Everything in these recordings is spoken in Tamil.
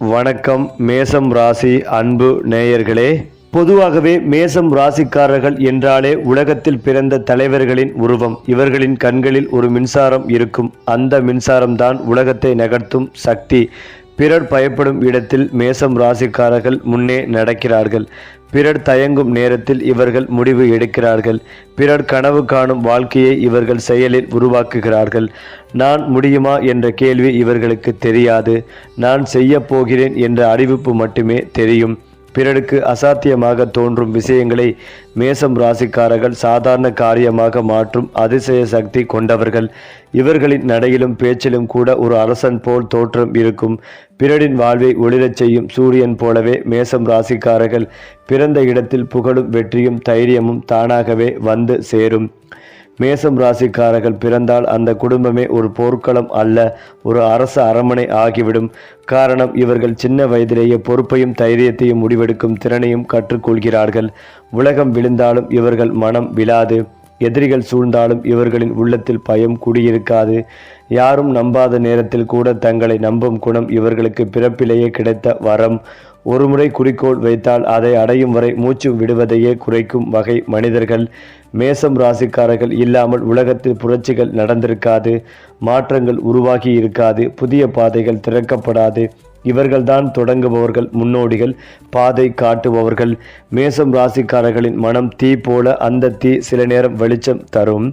வணக்கம் மேசம் ராசி அன்பு நேயர்களே. பொதுவாகவே மேசம் ராசிக்காரர்கள் என்றாலே உலகத்தில் பிறந்த தலைவர்களின் உருவம். இவர்களின் கண்களில் ஒரு மின்சாரம் இருக்கும். அந்த மின்சாரம்தான் உலகத்தை நகர்த்தும் சக்தி. பிறர் பயப்படும் இடத்தில் மேசம் ராசிக்காரர்கள் முன்னே நடக்கிறார்கள். பிறர் தயங்கும் நேரத்தில் இவர்கள் முடிவு எடுக்கிறார்கள். பிறர் கனவு காணும் வாழ்க்கையை இவர்கள் செயலில் உருவாக்குகிறார்கள். நான் முடியுமா என்ற கேள்வி இவர்களுக்கு தெரியாது. நான் செய்ய போகிறேன் என்ற அறிவிப்பு மட்டுமே தெரியும். பிறருக்கு அசாத்தியமாக தோன்றும் விஷயங்களை மேசம் ராசிக்காரர்கள் சாதாரண காரியமாக மாற்றும் அதிசய சக்தி கொண்டவர்கள். இவர்களின் நடையிலும் பேச்சிலும் கூட ஒரு அரசன் போல் தோற்றம் இருக்கும். பிறரின் வாழ்வை ஒளிரச் செய்யும் சூரியன் போலவே மேசம் ராசிக்காரர்கள் பிறந்த இடத்தில் புகழும் வெற்றியும் தைரியமும் தானாகவே வந்து சேரும். மேசம் ராசிக்காரர்கள் பிறந்தால் அந்த குடும்பமே ஒரு போர்க்களம் அல்ல, ஒரு அரச அரண்மனை ஆகிவிடும். காரணம், இவர்கள் சின்ன வயதிலேயே பொறுப்பையும் தைரியத்தையும் முடிவெடுக்கும் திறனையும் கற்றுக்கொள்கிறார்கள். உலகம் விழுந்தாலும் இவர்கள் மனம் விழாது. எதிரிகள் சூழ்ந்தாலும் இவர்களின் உள்ளத்தில் பயம் குடியிருக்காது. யாரும் நம்பாத நேரத்தில் கூட தங்களை நம்பும் குணம் இவர்களுக்கு பிறப்பிலேயே கிடைத்த வரம். ஒருமுறை குறிக்கோள் வைத்தால் அதை அடையும் வரை மூச்சு விடுவதையே குறைக்கும் வகை மனிதர்கள். மேசம் ராசிக்காரர்கள் இல்லாமல் உலகத்தில் புரட்சிகள் நடந்திருக்காது, மாற்றங்கள் உருவாகி இருக்காது, புதிய பாதைகள் திறக்கப்படாது. இவர்கள்தான் தொடங்குபவர்கள், முன்னோடிகள், பாதை காட்டுபவர்கள். மேசம் ராசிக்காரர்களின் மனம் தீ போல. அந்த தீ சில நேரம் வெளிச்சம் தரும்,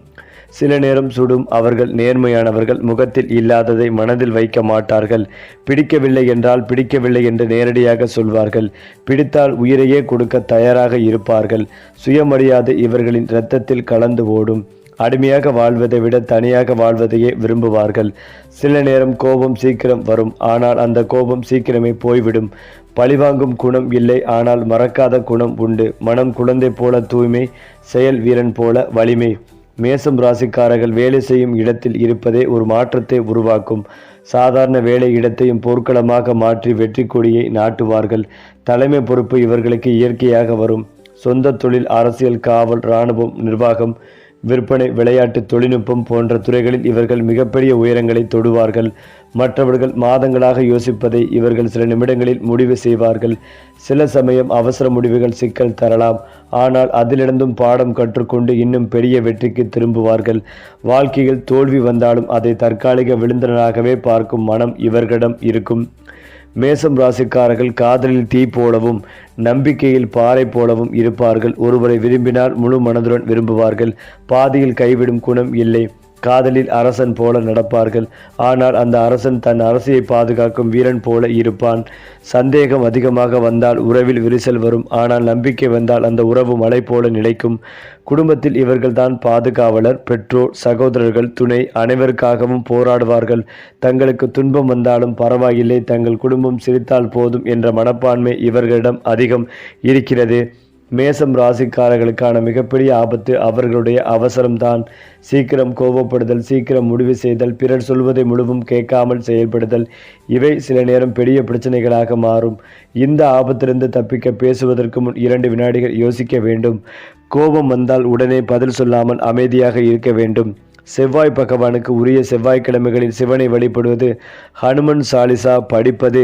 சில நேரம் சுடும். அவர்கள் நேர்மையானவர்கள். முகத்தில் இல்லாததை மனதில் வைக்க மாட்டார்கள். பிடிக்கவில்லை என்றால் பிடிக்கவில்லை என்று நேரடியாக சொல்வார்கள். பிடித்தால் உயிரையே கொடுக்க தயாராக இருப்பார்கள். சுயமரியாதை இவர்களின் இரத்தத்தில் கலந்து ஓடும். அடிமையாக வாழ்வதை விட தனியாக வாழ்வதையே விரும்புவார்கள். சில நேரம் கோபம் சீக்கிரம் வரும், ஆனால் அந்த கோபம் சீக்கிரமே போய்விடும். பழிவாங்கும் குணம் இல்லை, ஆனால் மறக்காத குணம் உண்டு. மனம் குழந்தை போல தூய்மை, செயல் வீரன் போல வலிமை. மேசம் ராசிக்காரர்கள் வேலை செய்யும் இடத்தில் இருப்பதே ஒரு மாற்றத்தை உருவாக்கும். சாதாரண வேலை இடத்தையும் போர்க்களமாக மாற்றி வெற்றி கொடியை நாட்டுவார்கள். தலைமை பொறுப்பு இவர்களுக்கு இயற்கையாக வரும். சொந்த தொழில், அரசியல், காவல், இராணுவம், நிர்வாகம், விற்பனை, விளையாட்டு, தொழில்நுட்பம் போன்ற துறைகளில் இவர்கள் மிகப்பெரிய உயரங்களை தொடுவார்கள். மற்றவர்கள் மாதங்களாக யோசிப்பதை இவர்கள் சில நிமிடங்களில் முடிவு செய்வார்கள். சில சமயம் அவசர முடிவுகள் சிக்கல் தரலாம், ஆனால் அதிலிருந்தும் பாடம் கற்றுக்கொண்டு இன்னும் பெரிய வெற்றிக்கு திரும்புவார்கள். வாழ்க்கையில் தோல்வி வந்தாலும் அதை தற்காலிக விழுந்தனாகவே பார்க்கும் மனம் இவர்களிடம் இருக்கும். மேசம் ராசிக்காரர்கள் காதலில் தீ போலவும் நம்பிக்கையில் பாறை போலவும் இருப்பார்கள். ஒருவரை விரும்பினால் முழு மனதுடன் விரும்புவார்கள். பாதியில் கைவிடும் குணம் இல்லை. காதலில் அரசன் போல நடப்பார்கள், ஆனால் அந்த அரசன் தன் அரசியை பாதுகாக்கும் வீரன் போல இருப்பான். சந்தேகம் அதிகமாக வந்தால் உறவில் விரிசல் வரும், ஆனால் நம்பிக்கை வந்தால் அந்த உறவு மலை போல நிலைக்கும். குடும்பத்தில் இவர்கள்தான் பாதுகாவலர். பெற்றோர், சகோதரர்கள், துணை அனைவருக்காகவும் போராடுவார்கள். தங்களுக்கு துன்பம் வந்தாலும் பரவாயில்லை, தங்கள் குடும்பம் சிரித்தால் போதும் என்ற மனப்பான்மை இவர்களிடம் அதிகம் இருக்கிறது. மேசம் ராசிக்காரர்களுக்கான மிகப்பெரிய ஆபத்து அவர்களுடைய அவசரம்தான். சீக்கிரம் கோபப்படுதல், சீக்கிரம் முடிவு செய்தல், பிறர் சொல்வதை முழுவதும் கேட்காமல் செயல்படுதல், இவை சில நேரம் பெரிய பிரச்சனைகளாக மாறும். இந்த ஆபத்திலிருந்து தப்பிக்க பேசுவதற்கு முன் 2 வினாடிகள் யோசிக்க வேண்டும். கோபம் வந்தால் உடனே பதில் சொல்லாமல் அமைதியாக இருக்க வேண்டும். செவ்வாய் பகவானுக்கு உரிய செவ்வாய்க்கிழமைகளில் சிவனை வழிபடுவது, ஹனுமன் சாலிசா படிப்பது,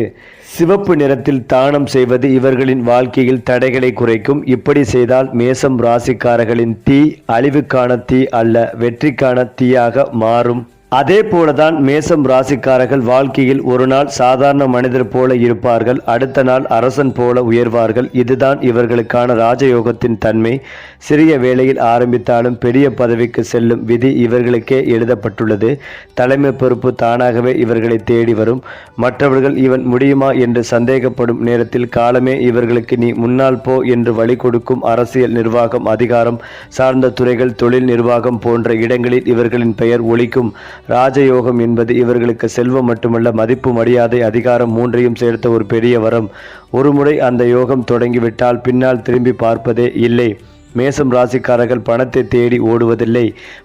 சிவப்பு நிறத்தில் தானம் செய்வது இவர்களின் வாழ்க்கையில் தடைகளை குறைக்கும். இப்படி செய்தால் மேசம் ராசிக்காரர்களின் தீ அழிவுக்கான தீ அல்ல, வெற்றிக்கான தீயாக மாறும். அதே போலதான் மேசம் ராசிக்காரர்கள் வாழ்க்கையில் ஒரு நாள் சாதாரண மனிதர் போல இருப்பார்கள், அடுத்த நாள் அரசன் போல உயர்வார்கள். இதுதான் இவர்களுக்கான ராஜயோகத்தின் தன்மை. சிறிய வேளையில் ஆரம்பித்தாலும் பெரிய பதவிக்கு செல்லும் விதி இவர்களுக்கே எழுதப்பட்டுள்ளது. தலைமை பொறுப்பு தானாகவே இவர்களை தேடி வரும். மற்றவர்கள் இவன் முடியுமா என்று சந்தேகப்படும் நேரத்தில் காலமே இவர்களுக்கு நீ முன்னால் போ என்று வழி கொடுக்கும். அரசியல், நிர்வாகம், அதிகாரம் சார்ந்த துறைகள், தொழில் நிர்வாகம் போன்ற இடங்களில் இவர்களின் பெயர் ஒலிக்கும். ராஜயோகம் என்பது இவர்களுக்கு செல்வம் மட்டுமல்ல, மதிப்பு, மரியாதை, அதிகாரம் மூன்றையும் சேர்த்த ஒரு பெரிய வரம். ஒருமுறை அந்த யோகம் தொடங்கிவிட்டால் பின்னால் திரும்பி பார்ப்பதே இல்லை. மேசம் ராசிக்காரர்கள் பணத்தை தேடி ஓடுவதில்லை,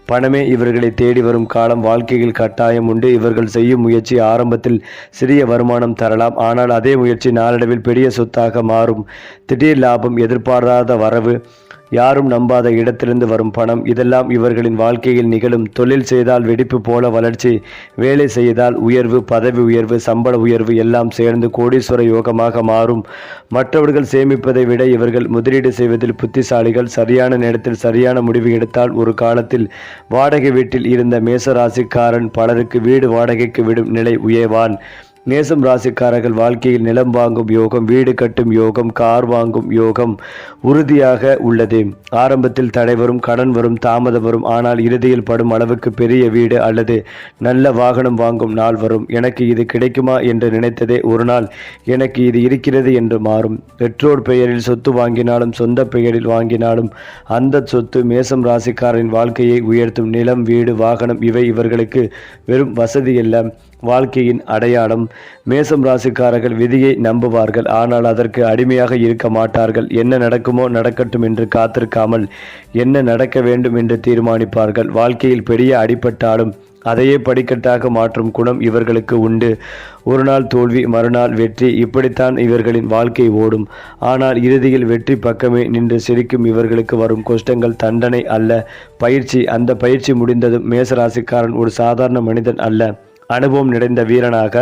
பணமே இவர்களை தேடி வரும் காலம் வாழ்க்கையில் கட்டாயம் உண்டு. இவர்கள் செய்யும் முயற்சி ஆரம்பத்தில் சிறிய வருமானம் தரலாம், ஆனால் அதே முயற்சி நாளடைவில் பெரிய சொத்தாக மாறும். திடீர் லாபம், எதிர்பாராத வரவு, யாரும் நம்பாத இடத்திலிருந்து வரும் பணம், இதெல்லாம் இவர்களின் வாழ்க்கையில் நிகழும். தொழில் செய்தால் வெடிப்பு போல வளர்ச்சி, வேலை செய்தால் உயர்வு, பதவி உயர்வு, சம்பள உயர்வு எல்லாம் சேர்ந்து கோடீஸ்வர யோகமாக மாறும். மற்றவர்கள் சேமிப்பதை விட இவர்கள் முதலீடு செய்வதில் புத்திசாலிகள். சரியான நேரத்தில் சரியான முடிவு எடுத்தால் ஒரு காலத்தில் வாடகை வீட்டில் இருந்த மேசராசிக்காரன் பலருக்கு வீடு வாடகைக்கு விடும் நிலை உயர்வான். மேசம் ராசிக்காரர்கள் வாழ்க்கையில் நிலம் வாங்கும் யோகம், வீடு கட்டும் யோகம், கார் வாங்கும் யோகம் உறுதியாக உள்ளது. ஆரம்பத்தில் தடை வரும், கடன் வரும், தாமதம் வரும். ஆனால் இறுதியில் படும் அளவுக்கு பெரிய வீடு அல்லது நல்ல வாகனம் வாங்கும் நாள் வரும். எனக்கு இது கிடைக்குமா என்று நினைத்ததே ஒரு நாள் எனக்கு இது இருக்கிறது என்று மாறும். பெற்றோர் பெயரில் சொத்து வாங்கினாலும் சொந்த பெயரில் வாங்கினாலும் அந்த சொத்து மேசம் ராசிக்காரரின் வாழ்க்கையை உயர்த்தும். நிலம், வீடு, வாகனம் இவை இவர்களுக்கு வெறும் வசதி அல்ல, வாழ்க்கையின் அடையாளம். மேசம் ராசிக்காரர்கள் விதியை நம்புவார்கள், ஆனால் அதற்கு அடிமையாக இருக்க மாட்டார்கள். என்ன நடக்குமோ நடக்கட்டும் என்று காத்திருக்காமல் என்ன நடக்க வேண்டும் என்று தீர்மானிப்பார்கள். வாழ்க்கையில் பெரிய அடிபட்டாலும் அதையே படிக்கட்டாக மாற்றும் குணம் இவர்களுக்கு உண்டு. ஒரு நாள் தோல்வி, மறுநாள் வெற்றி, இப்படித்தான் இவர்களின் வாழ்க்கை ஓடும். ஆனால் இறுதியில் வெற்றி பக்கமே நின்று சிரிக்கும். இவர்களுக்கு வரும் கஷ்டங்கள் தண்டனை அல்ல, பயிற்சி. அந்த பயிற்சி முடிந்ததும் மேசராசிக்காரன் ஒரு சாதாரண மனிதன் அல்ல, அனுபவம் நிறைந்த வீரனாக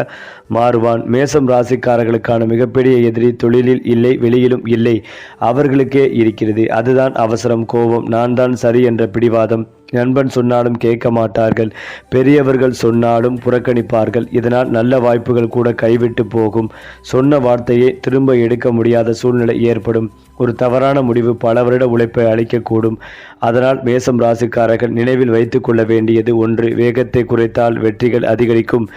மாறுவான். மேசம் ராசிக்காரர்களுக்கான மிகப்பெரிய எதிரி தொழிலில் இல்லை, வெளியிலும் இல்லை, அவர்களுக்கே இருக்கிறது. அதுதான் அவசரம், கோபம், நான் தான் சரி என்ற பிடிவாதம். நண்பன் சொன்னாலும் கேட்க மாட்டார்கள், பெரியவர்கள் சொன்னாலும் புறக்கணிப்பார்கள். இதனால் நல்ல வாய்ப்புகள் கூட கைவிட்டு போகும். சொன்ன வார்த்தையை திரும்ப எடுக்க முடியாத சூழ்நிலை ஏற்படும். ஒரு தவறான முடிவு பல வருட உழைப்பை அளிக்கக்கூடும். அதனால் மேசம் ராசிக்காரர்கள் நினைவில் வைத்து கொள்ள வேண்டியது ஒன்று: வேகத்தை குறைத்தால் வெற்றிகள் அதிகரிக்கும்.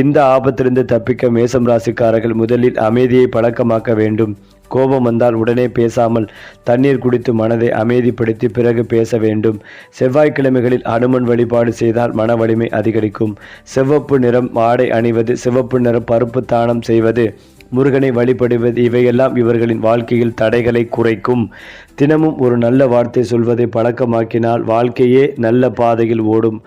இந்த ஆபத்திலிருந்து தப்பிக்க மேசம் ராசிக்காரர்கள் முதலில் அமைதியை பழக்கமாக்க வேண்டும். கோபம் வந்தால் உடனே பேசாமல் தண்ணீர் குடித்து மனதை அமைதிப்படுத்தி பிறகு பேச வேண்டும். செவ்வாய்க்கிழமைகளில் அனுமன் வழிபாடு செய்தால் மன வலிமை அதிகரிக்கும். சிவப்பு நிறம் ஆடை அணிவது, சிவப்பு நிறம் பருப்பு தானம் செய்வது, முருகனை வழிபடுவது இவையெல்லாம் இவர்களின் வாழ்க்கையில் தடைகளை குறைக்கும். தினமும் ஒரு நல்ல வார்த்தை சொல்வதை பழக்கமாக்கினால் வாழ்க்கையே நல்ல பாதையில் ஓடும்.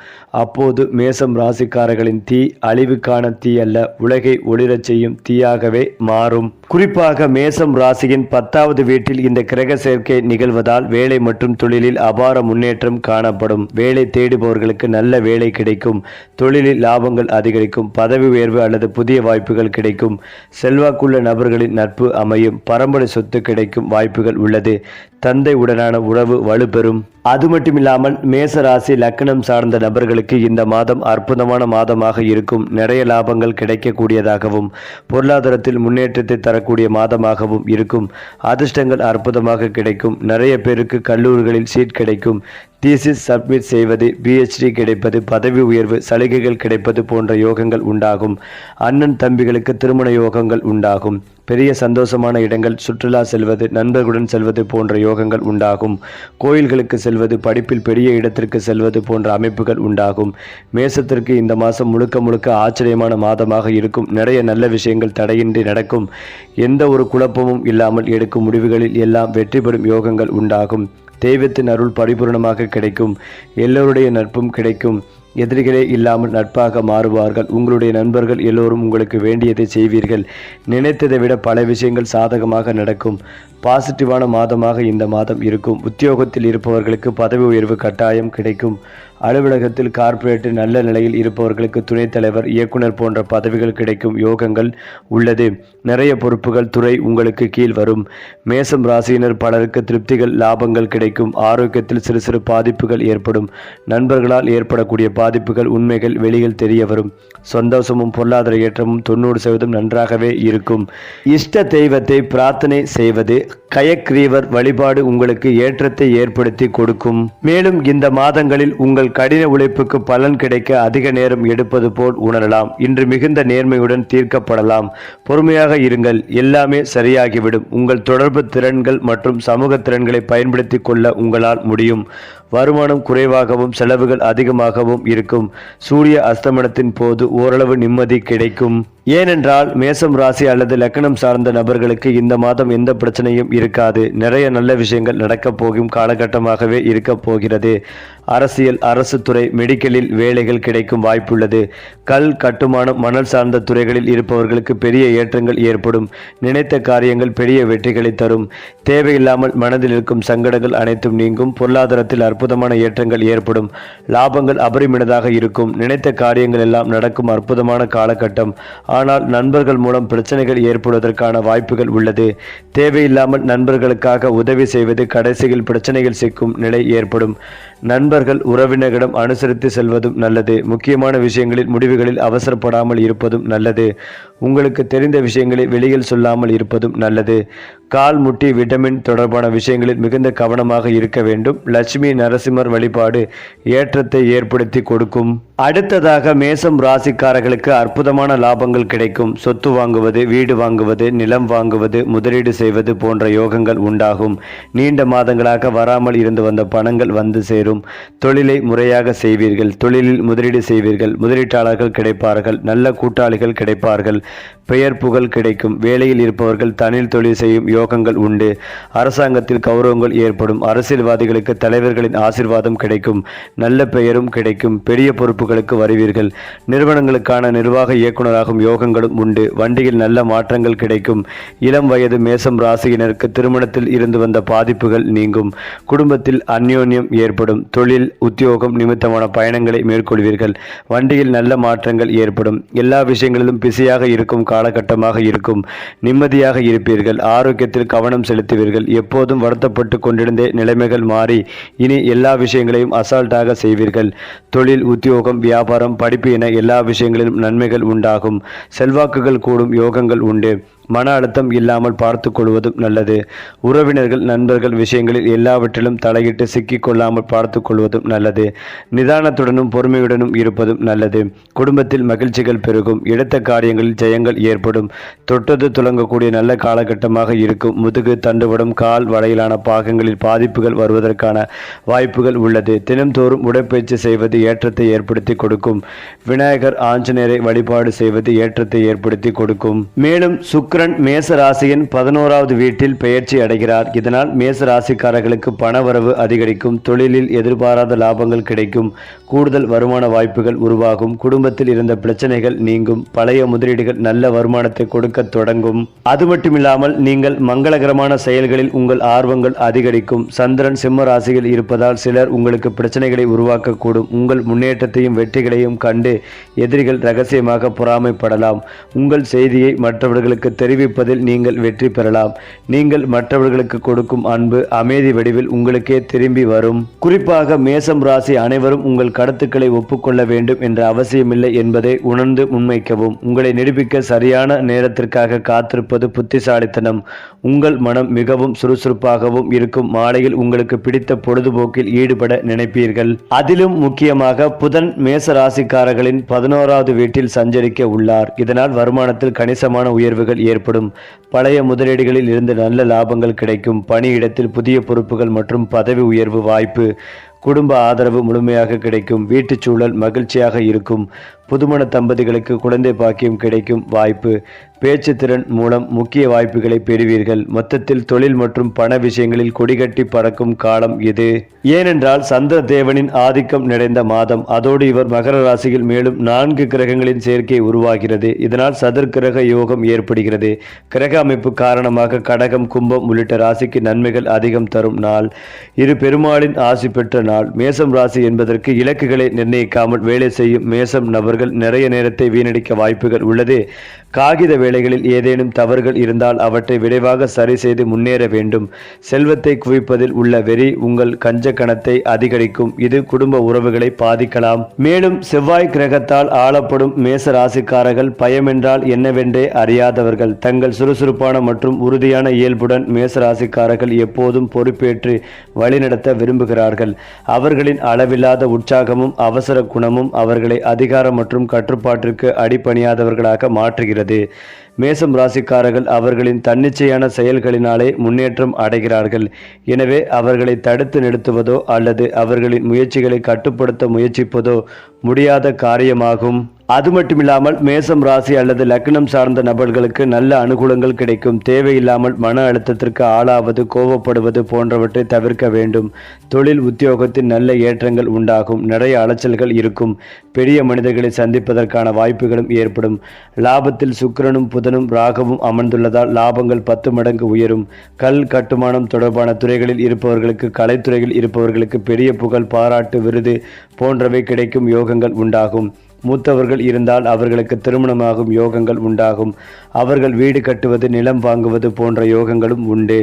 அப்போது மேசம் ராசிக்காரர்களின் தீ அழிவுக்கான தீ அல்ல, உலகை ஒளிரச் செய்யும் தீயாகவே மாறும். குறிப்பாக மேசம் ராசியின் 10வது வீட்டில் இந்த கிரக சேர்க்கை நிகழ்வதால் வேலை மற்றும் தொழிலில் அபார முன்னேற்றம் காணப்படும். வேலை தேடுபவர்களுக்கு நல்ல வேலை கிடைக்கும், தொழிலில் லாபங்கள் அதிகரிக்கும், பதவி உயர்வு அல்லது புதிய வாய்ப்புகள் கிடைக்கும், செல்வாக்குள்ள நபர்களின் நட்பு அமையும், பரம்பரை சொத்து கிடைக்கும் வாய்ப்புகள் உள்ளது, தந்தை உடனான உறவு வலுப்பெறும். அது மட்டுமில்லாமல் மேச ராசி லக்னம் சார்ந்த நபர்களுக்கு இந்த மாதம் அற்புதமான மாதமாக இருக்கும். நிறைய லாபங்கள் கிடைக்கக்கூடியதாகவும் பொருளாதாரத்தில் முன்னேற்றத்தை தரக்கூடிய மாதமாகவும் இருக்கும். அதிர்ஷ்டங்கள் அற்புதமாக கிடைக்கும். நிறைய பேருக்கு கல்லூரிகளில் சீட் கிடைக்கும். தீசிஸ் சப்மிட் செய்வது, PhD கிடைப்பது, பதவி உயர்வு, சலுகைகள் கிடைப்பது போன்ற யோகங்கள் உண்டாகும். அண்ணன் தம்பிகளுக்கு திருமண யோகங்கள் உண்டாகும். பெரிய சந்தோஷமான இடங்கள், சுற்றுலா செல்வது, நண்பர்களுடன் செல்வது போன்ற யோகங்கள் உண்டாகும். கோயில்களுக்கு செல்வது, படிப்பில் பெரிய இடத்திற்கு செல்வது போன்ற அமைப்புகள் உண்டாகும். மேசத்திற்கு இந்த மாதம் முழுக்க முழுக்க ஆச்சரியமான மாதமாக இருக்கும். நிறைய நல்ல விஷயங்கள் தடையின்றி நடக்கும். எந்த ஒரு குழப்பமும் இல்லாமல் எடுக்கும் முடிவுகளில் எல்லாம் வெற்றி பெறும் யோகங்கள் உண்டாகும். தெய்வத்தின் அருள் பரிபூர்ணமாக கிடைக்கும். எல்லோருடைய நட்பும் கிடைக்கும். எதிரிகளே இல்லாமல் நட்பாக மாறுவார்கள். உங்களுடைய நண்பர்கள் எல்லோரும் உங்களுக்கு வேண்டியதை செய்வீர்கள். நினைத்ததை விட பல விஷயங்கள் சாதகமாக நடக்கும். பாசிட்டிவான மாதமாக இந்த மாதம் இருக்கும். உத்தியோகத்தில் இருப்பவர்களுக்கு பதவி உயர்வு கட்டாயம் கிடைக்கும். அலுவலகத்தில் கார்ப்பரேட் நல்ல நிலையில் இருப்பவர்களுக்கு துணைத் தலைவர், இயக்குனர் போன்ற பதவிகள் கிடைக்கும் யோகங்கள் உள்ளது. நிறைய பொறுப்புகள், துறை உங்களுக்கு கீழ் வரும். மேசம் ராசியினர் பலருக்கு திருப்திகள், லாபங்கள் கிடைக்கும். ஆரோக்கியத்தில் சிறு சிறு பாதிப்புகள் ஏற்படும். நண்பர்களால் ஏற்படக்கூடிய பாதிப்புகள் உண்மைகள் வெளியில் தெரிய வரும். சந்தோஷமும் பொருளாதார ஏற்றமும் 90% நன்றாகவே இருக்கும். இஷ்ட தெய்வத்தை பிரார்த்தனை செய்வது, கயக்ரீவர் வழிபாடு உங்களுக்கு ஏற்றத்தை ஏற்படுத்தி கொடுக்கும். மேலும் இந்த மாதங்களில் உங்கள் கடின உழைப்புக்கு பலன் கிடைக்க அதிக நேரம் எடுப்பது போல் உணரலாம். இன்று மிகுந்த நேர்மையுடன் தீர்க்கப்படலாம். பொறுமையாக இருங்கள், எல்லாமே சரியாகிவிடும். உங்கள் தொடர்பு திறன்கள் மற்றும் சமூக திறன்களை பயன்படுத்தி கொள்ள உங்களால் முடியும். வருமானம் குறைவாகவும் செலவுகள் அதிகமாகவும் இருக்கும். சூரிய அஸ்தமனத்தின் போது ஓரளவு நிம்மதி கிடைக்கும். ஏனென்றால் மேசம் ராசி அல்லது லக்னம் சார்ந்த நபர்களுக்கு இந்த மாதம் எந்த பிரச்சனையும் இருக்காது. நிறைய நல்ல விஷயங்கள் நடக்கப் போகும் காலகட்டமாகவே இருக்க போகிறது. அரசியல், அரசு துறை, மெடிக்கலில் வேலைகள் கிடைக்கும் வாய்ப்புள்ளது. கல், கட்டுமானம், மணல் சார்ந்த துறைகளில் இருப்பவர்களுக்கு பெரிய ஏற்றங்கள் ஏற்படும். நினைத்த காரியங்கள் பெரிய வெற்றிகளை தரும். தேவையில்லாமல் மனதில் இருக்கும் சங்கடங்கள் அனைத்தும் நீங்கும். பொருளாதாரத்தில் அற்புதமான ஏற்றங்கள் ஏற்படும். லாபங்கள் அபரிமிதமாக இருக்கும். நினைத்த காரியங்கள் எல்லாம் நடக்கும் அற்புதமான காலகட்டம். ஆனால் நண்பர்கள் மூலம் பிரச்சனைகள் ஏற்படுவதற்கான வாய்ப்புகள் உள்ளது. தேவையில்லாமல் நண்பர்களுக்காக உதவி செய்வது கடைசியில் பிரச்சனைகள் சிக்கும் நிலை ஏற்படும். நண்பர்கள், உறவினர்களிடம் அனுசரித்து செல்வதும் நல்லது. முக்கியமான விஷயங்களில் முடிவுகளில் அவசரப்படாமல் இருப்பதும் நல்லது. உங்களுக்கு தெரிந்த விஷயங்களை வெளியில் சொல்லாமல் இருப்பதும் நல்லது. கால், முட்டி, விட்டமின் தொடர்பான விஷயங்களில் மிகுந்த கவனமாக இருக்க வேண்டும். லட்சுமி நரசிம்மர் வழிபாடு ஏற்றத்தை ஏற்படுத்தி கொடுக்கும். அடுத்ததாக மேசம் ராசிக்காரர்களுக்கு அற்புதமான லாபங்கள் கிடைக்கும். சொத்து வாங்குவது, வீடு வாங்குவது, நிலம் வாங்குவது, முதலீடு செய்வது போன்ற யோகங்கள் உண்டாகும். நீண்ட மாதங்களாக வராமல் இருந்து வந்த பணங்கள் வந்து சேரும். தொழிலை முறையாக செய்வீர்கள். தொழிலில் முதலீடு செய்வீர்கள். முதலீட்டாளர்கள் கிடைப்பார்கள். நல்ல கூட்டாளிகள் கிடைப்பார்கள். பெயர் புகழ் கிடைக்கும். வேலையில் இருப்பவர்கள் தனில் தொழில் செய்யும் யோகங்கள் உண்டு. அரசாங்கத்தில் கௌரவங்கள் ஏற்படும். அரசியல்வாதிகளுக்கு தலைவர்களின் ஆசீர்வாதம் கிடைக்கும். நல்ல பெயரும் கிடைக்கும். பெரிய பொறுப்புகளுக்கு வருவீர்கள். நிறுவனங்களுக்கான நிர்வாக இயக்குநராகும் யோகங்களும் உண்டு. வண்டியில் நல்ல மாற்றங்கள் கிடைக்கும். இளம் வயது மேசம் ராசியினருக்கு திருமணத்தில் இருந்து வந்த பாதிப்புகள் நீங்கும். குடும்பத்தில் அந்யோன்யம் ஏற்படும். தொழில், உத்தியோகம் நிமித்தமான பயணங்களை மேற்கொள்வீர்கள். வண்டியில் நல்ல மாற்றங்கள் ஏற்படும். எல்லா விஷயங்களிலும் பிஸியாக இருக்கும் காலகட்டமாக இருக்கும். நிம்மதியாக இருப்பீர்கள். ஆரோக்கியத்தில் கவனம் செலுத்துவீர்கள். எப்போதும் வருத்தப்பட்டு கொண்டிருந்தே நிலைமைகள் மாறி இனி எல்லா விஷயங்களையும் அசால்ட்டாக செய்வீர்கள். தொழில், உத்தியோகம், வியாபாரம், படிப்பு என எல்லா விஷயங்களிலும் நன்மைகள் உண்டாகும். செல்வாக்குகள் கூடும் யோகங்கள் உண்டு. மன அழுத்தம் இல்லாமல் பார்த்து கொள்வதும் நல்லது. உறவினர்கள், நண்பர்கள் விஷயங்களில் எல்லாவற்றிலும் தலையிட்டு சிக்கிக் கொள்ளாமல் பார்த்து கொள்வதும் நல்லது. நிதானத்துடனும் பொறுமையுடனும் இருப்பதும் நல்லது. குடும்பத்தில் மகிழ்ச்சிகள் பெருகும். எடுத்த காரியங்களில் ஜெயங்கள் ஏற்படும். தொட்டது துலங்கக்கூடிய நல்ல காலகட்டமாக இருக்கும். முதுகு, தண்டுவடம், கால் வரையிலான பாகங்களில் பாதிப்புகள் வருவதற்கான வாய்ப்புகள் உள்ளது. தினம்தோறும் உடற்பயிற்சி செய்வது ஏற்றத்தை ஏற்படுத்தி கொடுக்கும். விநாயகர், ஆஞ்சநேயரை வழிபாடு செய்வது ஏற்றத்தை ஏற்படுத்தி கொடுக்கும். மேலும் சுக்கிரன் மேச ராசியின் 11வது வீட்டில் பெயர்ச்சி அடைகிறார். இதனால் மேச ராசிக்காரர்களுக்கு பணவரவு அதிகரிக்கும். தொழிலில் எதிர்பாராத லாபங்கள் கிடைக்கும். கூடுதல் வருமான வாய்ப்புகள் உருவாகும். குடும்பத்தில் இருந்த பிரச்சனைகள் நீங்கும். பழைய முதலீடுகள் நல்ல வருமானத்தை கொடுக்க தொடங்கும். அது மட்டுமில்லாமல் நீங்கள் மங்களகரமான செயல்களில் உங்கள் ஆர்வங்கள் அதிகரிக்கும். சந்திரன் சிம்ம ராசியில் இருப்பதால் சிலர் உங்களுக்கு பிரச்சனைகளை உருவாக்கக்கூடும். உங்கள் முன்னேற்றத்தையும் வெற்றிகளையும் கண்டு எதிரிகள் ரகசியமாக பொறாமைப்படலாம். உங்கள் செய்தியை மற்றவர்களுக்கு தெரிவிப்பதில் நீங்கள் வெற்றி பெறலாம். நீங்கள் மற்றவர்களுக்கு கொடுக்கும் அன்பு அமைதி வடிவில் உங்களுக்கே திரும்பி வரும். குறிப்பாக மேசம் ராசி அனைவரும் உங்கள் கருத்துக்களை ஒப்புக்கொள்ள வேண்டும் என்ற அவசியமில்லை என்பதை உணர்ந்து முன்வைக்கவும். உங்களை நிரூபிக்க சரியான நேரத்திற்காக காத்திருப்பது புத்திசாலித்தனம். உங்கள் மனம் மிகவும் சுறுசுறுப்பாகவும் இருக்கும். மாலையில் உங்களுக்கு பிடித்த பொழுதுபோக்கில் ஈடுபட நினைப்பீர்கள். அதிலும் முக்கியமாக புதன் மேச ராசிக்காரர்களின் 11வது வீட்டில் சஞ்சரிக்க உள்ளார். இதனால் வருமானத்தில் கணிசமான உயர்வுகள் ஏற்படும். பழைய முதலீடுகளில் இருந்து நல்ல லாபங்கள் கிடைக்கும். பணியிடத்தில் புதிய பொறுப்புகள் மற்றும் பதவி உயர்வு வாய்ப்பு. குடும்ப ஆதரவு முழுமையாக கிடைக்கும். வீட்டுச் சூழல் மகிழ்ச்சியாக இருக்கும். புதுமண தம்பதிகளுக்கு குழந்தை பாக்கியம் கிடைக்கும் வாய்ப்பு. பேச்சு திறன் மூலம் முக்கிய வாய்ப்புகளை பெறுவீர்கள். மொத்தத்தில் தொழில் மற்றும் பண விஷயங்களில் கொடிகட்டி பறக்கும் காலம் இது. ஏனென்றால் சந்திர தேவனின் ஆதிக்கம் நிறைந்த மாதம். அதோடு இவர் மகர ராசியில் மேலும் 4 கிரகங்களின் சேர்க்கை உருவாகிறது. இதனால் சதுர் கிரக யோகம் ஏற்படுகிறது. கிரக அமைப்பு காரணமாக கடகம், கும்பம் உள்ளிட்ட ராசிக்கு நன்மைகள் அதிகம் தரும் நாள். இரு பெருமாளின் ஆசி பெற்ற நாள். மேசம் ராசி என்பதற்கு இலக்குகளை நிர்ணயிக்காமல் வேலை செய்யும் மேசம் நபர்கள் நிறைய நேரத்தை வீணடிக்க வாய்ப்புகள் உள்ளது. காகித வேலைகளில் ஏதேனும் தவறுகள் இருந்தால் அவற்றை விரைவாக சரி செய்து முன்னேற வேண்டும். செல்வத்தை குவிப்பதில் உள்ள வெறி உங்கள் கஞ்சக்கணத்தை அதிகரிக்கும். இது குடும்ப உறவுகளை பாதிக்கலாம். மேலும் செவ்வாய் கிரகத்தால் ஆளப்படும் மேச ராசிக்காரர்கள் பயமென்றால் என்னவென்றே அறியாதவர்கள். தங்கள் சுறுசுறுப்பான மற்றும் உறுதியான இயல்புடன் மேச ராசிக்காரர்கள் எப்போதும் பொறுப்பேற்று வழிநடத்த விரும்புகிறார்கள். அவர்களின் அளவில்லாத உற்சாகமும் அவசர குணமும் அவர்களை அதிகாரம் மற்றும் கட்டுப்பாட்டிற்கு அடிபணியாதவர்களாக மாற்றுகிறது. மேசம் ராசிக்காரர்கள் அவர்களின் தன்னிச்சையான செயல்களினாலே முன்னேற்றம் அடைகிறார்கள். எனவே அவர்களை தடுத்து நிறுத்துவதோ அல்லது அவர்களின் முயற்சிகளை கட்டுப்படுத்த முயற்சிப்பதோ முடியாத காரியமாகும். அது மட்டுமில்லாமல் மேசம் ராசி அல்லது லக்னம் சார்ந்த நபர்களுக்கு நல்ல அனுகூலங்கள் கிடைக்கும். தேவையில்லாமல் மன அழுத்தத்திற்கு ஆளாவது, கோபப்படுவது போன்றவற்றை தவிர்க்க வேண்டும். தொழில் உத்தியோகத்தில் நல்ல ஏற்றங்கள் உண்டாகும். நிறைய அலைச்சல்கள் இருக்கும். பெரிய மனிதர்களை சந்திப்பதற்கான வாய்ப்புகளும் ஏற்படும். லாபத்தில் சுக்கிரனும் புதனும் ராகவும் அமர்ந்துள்ளதால் லாபங்கள் 10 மடங்கு உயரும். கல் கட்டுமானம் தொடர்பான துறைகளில் இருப்பவர்களுக்கு, கலைத்துறையில் இருப்பவர்களுக்கு பெரிய புகழ், பாராட்டு, விருது போன்றவை கிடைக்கும் யோகங்கள் உண்டாகும். மூத்தவர்கள் இருந்தால் அவர்களுக்கு திருமணமாகும் யோகங்கள் உண்டாகும். அவர்கள் வீடு கட்டுவது, நிலம் வாங்குவது போன்ற யோகங்களும் உண்டு.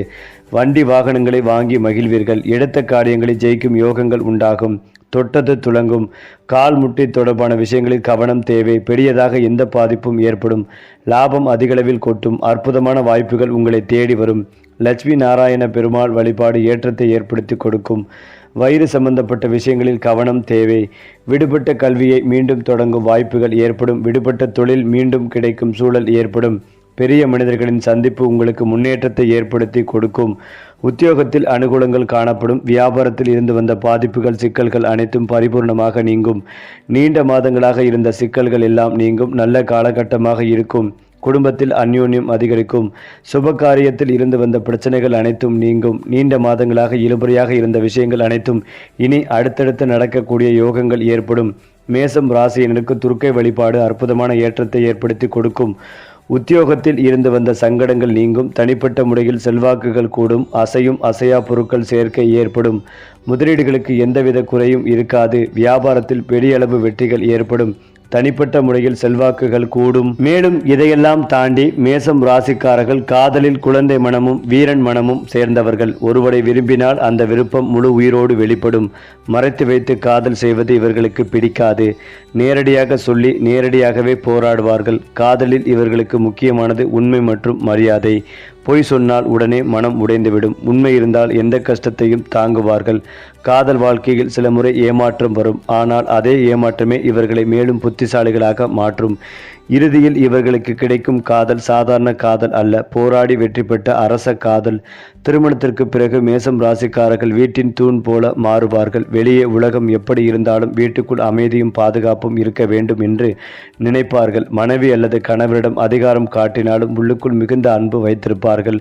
வண்டி வாகனங்களை வாங்கி மகிழ்வீர்கள். எடுத்த காரியங்களை ஜெயிக்கும் யோகங்கள் உண்டாகும். தொட்டது துலங்கும். கால் முட்டி தொடர்பான விஷயங்களில் கவனம் தேவை. பெரியதாக எந்த பாதிப்பும் ஏற்படும். லாபம் அதிகளவில் கொட்டும். அற்புதமான வாய்ப்புகள் உங்களை தேடி வரும். லட்சுமி நாராயண பெருமாள் வழிபாடு ஏற்றத்தை ஏற்படுத்தி கொடுக்கும். வயிறு சம்பந்தப்பட்ட விஷயங்களில் கவனம் தேவை. விடுபட்ட கல்வியை மீண்டும் தொடங்கும் வாய்ப்புகள் ஏற்படும். விடுபட்ட தொழில் மீண்டும் கிடைக்கும் சூழல் ஏற்படும். பெரிய மனிதர்களின் சந்திப்பு உங்களுக்கு முன்னேற்றத்தை ஏற்படுத்தி கொடுக்கும். உத்தியோகத்தில் அனுகூலங்கள் காணப்படும். வியாபாரத்தில் இருந்து வந்த பாதிப்புகள், சிக்கல்கள் அனைத்தும் பரிபூர்ணமாக நீங்கும். நீண்ட மாதங்களாக இருந்த சிக்கல்கள் எல்லாம் நீங்கும். நல்ல காலகட்டமாக இருக்கும். குடும்பத்தில் அந்யோன்யம் அதிகரிக்கும். சுப காரியத்தில் இருந்து வந்த பிரச்சனைகள் அனைத்தும் நீங்கும். நீண்ட மாதங்களாக இழுபறியாக இருந்த விஷயங்கள் அனைத்தும் இனி அடுத்தடுத்து நடக்கக்கூடிய யோகங்கள் ஏற்படும். மேசம் ராசியினருக்கு துர்க்கை வழிபாடு அற்புதமான ஏற்றத்தை ஏற்படுத்தி கொடுக்கும். உத்தியோகத்தில் இருந்து வந்த சங்கடங்கள் நீங்கும். தனிப்பட்ட முறையில் செல்வாக்குகள் கூடும். அசையும் அசையா பொருட்கள் சேர்க்கை ஏற்படும். முதலீடுகளுக்கு எந்தவித குறையும் இருக்காது. வியாபாரத்தில் பெரிய அளவு வெற்றிகள் ஏற்படும். தனிப்பட்ட முறையில் செல்வாக்குகள் கூடும். மேலும் இதையெல்லாம் தாண்டி மேசம் ராசிக்காரர்கள் காதலில் குழந்தை மனமும் வீரன் மனமும் சேர்ந்தவர்கள். ஒருவரை விரும்பினால் அந்த விருப்பம் முழு உயிரோடு வெளிப்படும். மறைத்து வைத்து காதல் செய்வது இவர்களுக்கு பிடிக்காது. நேரடியாக சொல்லி நேரடியாகவே போராடுவார்கள். காதலில் இவர்களுக்கு முக்கியமானது உண்மை மற்றும் மரியாதை. பொய் சொன்னால் உடனே மனம் உடைந்துவிடும். உண்மை இருந்தால் எந்த கஷ்டத்தையும் தாங்குவார்கள். காதல் வாழ்க்கையில் சில முறை ஏமாற்றம் வரும். ஆனால் அதே ஏமாற்றமே இவர்களை மேலும் புத்திசாலிகளாக மாற்றும். இறுதியில் இவர்களுக்கு கிடைக்கும் காதல் சாதாரண காதல் அல்ல, போராடி வெற்றி பெற்ற அரச காதல். திருமணத்திற்கு பிறகு மேசம் ராசிக்காரர்கள் வீட்டின் தூண் போல மாறுவார்கள். வெளியே உலகம் எப்படி இருந்தாலும் வீட்டுக்குள் அமைதியும் பாதுகாப்பும் இருக்க வேண்டும் என்று நினைப்பார்கள். மனைவி அல்லது கணவரிடம் அதிகாரம் காட்டினாலும் உள்ளுக்குள் மிகுந்த அன்பு வைத்திருப்பார்கள்.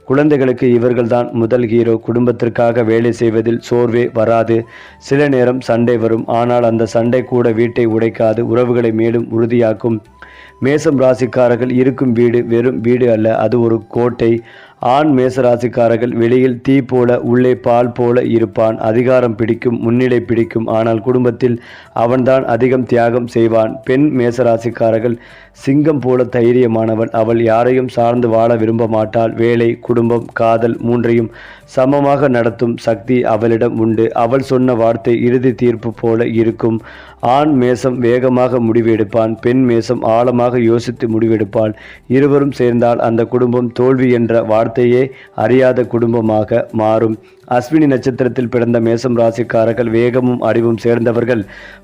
குழந்தைகளுக்கு இவர்கள்தான் முதல் ஹீரோ. குடும்பத்திற்காக வேலை செய்வதில் சோர்வே வராது. சில நேரம் சண்டை வரும். ஆனால் அந்த சண்டை கூட வீட்டை உடைக்காது, உறவுகளை மேலும் உறுதியாக்கும். மேசம் ராசிக்காரர்கள் இருக்கும் வீடு வெறும் வீடு அல்ல, அது ஒரு கோட்டை. ஆண் மேசராசிக்காரர்கள் வெளியில் தீ போல உள்ளே பால் போல இருப்பான். அதிகாரம் பிடிக்கும், முன்னிலை பிடிக்கும். ஆனால் குடும்பத்தில் அவன்தான் அதிகம் தியாகம் செய்வான். பெண் மேசராசிக்காரர்கள் சிங்கம் போல தைரியமானவள். அவள் யாரையும் சார்ந்து வாழ விரும்ப மாட்டாள். வேலை, குடும்பம், காதல் மூன்றையும் சமமாக நடத்தும் சக்தி அவளிடம் உண்டு. அவள் சொன்ன வார்த்தை இறுதி தீர்ப்பு போல இருக்கும். ஆண் மேசம் வேகமாக முடிவெடுப்பான். பெண் மேசம் ஆழமாக யோசித்து முடிவெடுப்பாள். இருவரும் சேர்ந்தால் அந்த குடும்பம் தோல்வி என்ற வார்த்தையே அறியாத குடும்பமாக மாறும். அஸ்வினி நட்சத்திரத்தில் பிறந்த மேசம் ராசிக்காரர்கள் வேகமும் அறிவும் சேர்ந்தவர்கள்.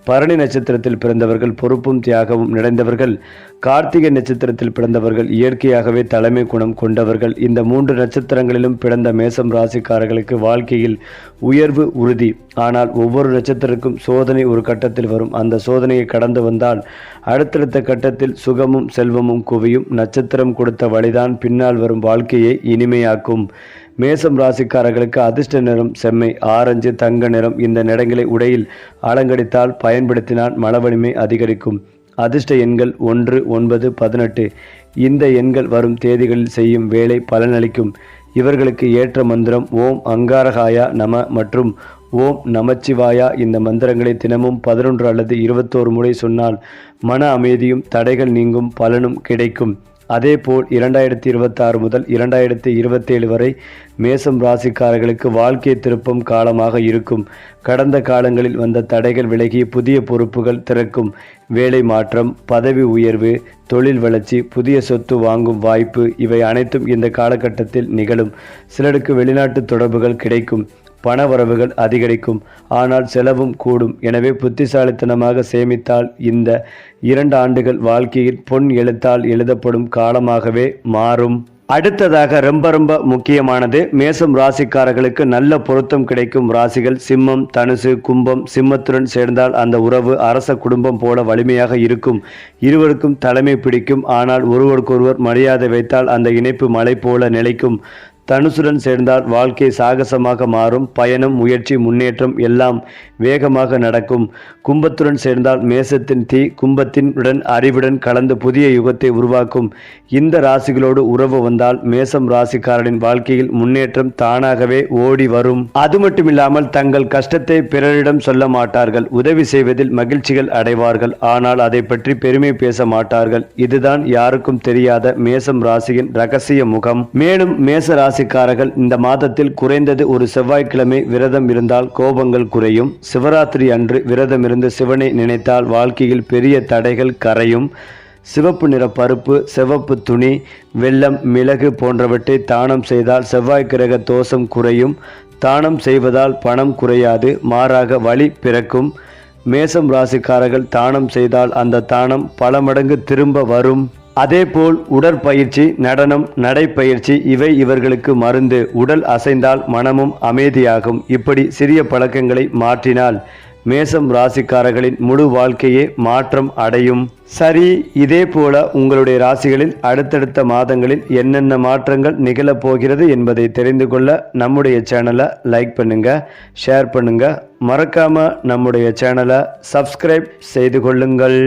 பரணி நட்சத்திரத்தில் பிறந்தவர்கள் பொறுப்பும் தியாகமும் நிறைந்தவர்கள். கார்த்திகை நட்சத்திரத்தில் பிறந்தவர்கள் இயற்கையாகவே தலைமை குணம் கொண்டவர்கள். இந்த 3 நட்சத்திரங்களிலும் பிறந்த மேசம் ராசிக்காரர்களுக்கு வாழ்க்கையில் உயர்வு உறுதி. ஆனால் ஒவ்வொரு நட்சத்திரக்கும் சோதனை ஒரு கட்டத்தில் வரும். அந்த சோதனையை கடந்து வந்தால் அடுத்தடுத்த கட்டத்தில் சுகமும் செல்வமும் குவியும். நட்சத்திரம் கொடுத்த வழிதான் பின்னால் வரும் வாழ்க்கையை இனிமையாக்கும். மேசம் ராசிக்காரர்களுக்கு அதிர்ஷ்ட நிறம் செம்மை, ஆரஞ்சு, தங்க நிறம். இந்த நிறங்களை உடையில் அலங்கரித்தால் பயன்படுத்தினால் மனவலிமை அதிகரிக்கும். அதிர்ஷ்ட எண்கள் 1, 9, 18. இந்த எண்கள் வரும் தேதிகளில் செய்யும் வேலை பலனளிக்கும். இவர்களுக்கு ஏற்ற மந்திரம் ஓம் அங்காரகாயா நம மற்றும் ஓம் நமச்சிவாயா. இந்த மந்திரங்களை தினமும் 11 அல்லது 21 முறை சொன்னால் மன அமைதியும் தடைகள் நீங்கும் பலனும் கிடைக்கும். அதேபோல் 2026 முதல் 2027 வரை மேசம் ராசிக்காரர்களுக்கு வாழ்க்கை திருப்பம் காலமாக இருக்கும். கடந்த காலங்களில் வந்த தடைகள் விலகி புதிய பொறுப்புகள் திறக்கும். வேலை மாற்றம், பதவி உயர்வு, தொழில் வளர்ச்சி, புதிய சொத்து வாங்கும் வாய்ப்பு இவை அனைத்தும் இந்த காலகட்டத்தில் நிகழும். சிலருக்கு வெளிநாட்டு தொடர்புகள் கிடைக்கும். பண வரவுகள் அதிகரிக்கும். ஆனால் செலவும் கூடும். எனவே புத்திசாலித்தனமாக சேமித்தால் இந்த 2 ஆண்டுகள் வாழ்க்கையில் பொன் எழுத்தால் எழுதப்படும் காலமாகவே மாறும். அடுத்ததாக ரொம்ப முக்கியமானது, மேசம் ராசிக்காரர்களுக்கு நல்ல பொருத்தம் கிடைக்கும் ராசிகள் சிம்மம், தனுசு, கும்பம். சிம்மத்துடன் சேர்ந்தால் அந்த உறவு அரச குடும்பம் போல வலிமையாக இருக்கும். இருவருக்கும் தலைமை பிடிக்கும். ஆனால் ஒருவருக்கொருவர் மரியாதை வைத்தால் அந்த இணைப்பு மலை போல நிலைக்கும். தனுசுடன் சேர்ந்தால் வாழ்க்கை சாகசமாக மாறும். பயணம், முயற்சி, முன்னேற்றம் எல்லாம் வேகமாக நடக்கும். கும்பத்துடன் சேர்ந்தால் மேசத்தின் தீ கும்பத்தினுடன் அறிவுடன் கலந்து புதிய யுகத்தை உருவாக்கும். இந்த ராசிகளோடு உறவு வந்தால் மேசம் ராசிக்காரனின் வாழ்க்கையில் முன்னேற்றம் தானாகவே ஓடி வரும். அது மட்டுமில்லாமல் தங்கள் கஷ்டத்தை பிறரிடம் சொல்ல மாட்டார்கள். உதவி செய்வதில் மகிழ்ச்சிகள் அடைவார்கள். ஆனால் அதை பற்றி பெருமை பேச மாட்டார்கள். இதுதான் யாருக்கும் தெரியாத மேசம் ராசியின் ரகசிய முகம். மேலும் மேச ராசிக்காரர்கள் இந்த மாதத்தில் குறைந்தது ஒரு செவ்வாய்க்கிழமை விரதம் இருந்தால் கோபங்கள் குறையும். சிவராத்திரி அன்று விரதம் இருந்து சிவனை நினைத்தால் வாழ்க்கையில் பெரிய தடைகள் கரையும். சிவப்பு நிற பருப்பு, சிவப்பு துணி, வெல்லம், மிளகு போன்றவற்றை தானம் செய்தால் செவ்வாய் கிரக தோஷம் குறையும். தானம் செய்வதால் பணம் குறையாது, மாறாக வழி பிறக்கும். மேசம் ராசிக்காரர்கள் தானம் செய்தால் அந்த தானம் பல மடங்கு திரும்ப வரும். அதேபோல் உடற்பயிற்சி, நடனம், நடைப்பயிற்சி இவை இவர்களுக்கு மருந்து. உடல் அசைந்தால் மனமும் அமைதியாகும். இப்படி சிறிய பழக்கங்களை மாற்றினால் மேசம் ராசிக்காரர்களின் முழு வாழ்க்கையே மாற்றம் அடையும். சரி, இதே போல உங்களுடைய ராசிகளில் அடுத்தடுத்த மாதங்களில் என்னென்ன மாற்றங்கள் நிகழப் போகிறது என்பதை தெரிந்து கொள்ள நம்முடைய சேனலை லைக் பண்ணுங்க, ஷேர் பண்ணுங்க, மறக்காம நம்முடைய சேனலை சப்ஸ்கிரைப் செய்து கொள்ளுங்கள்.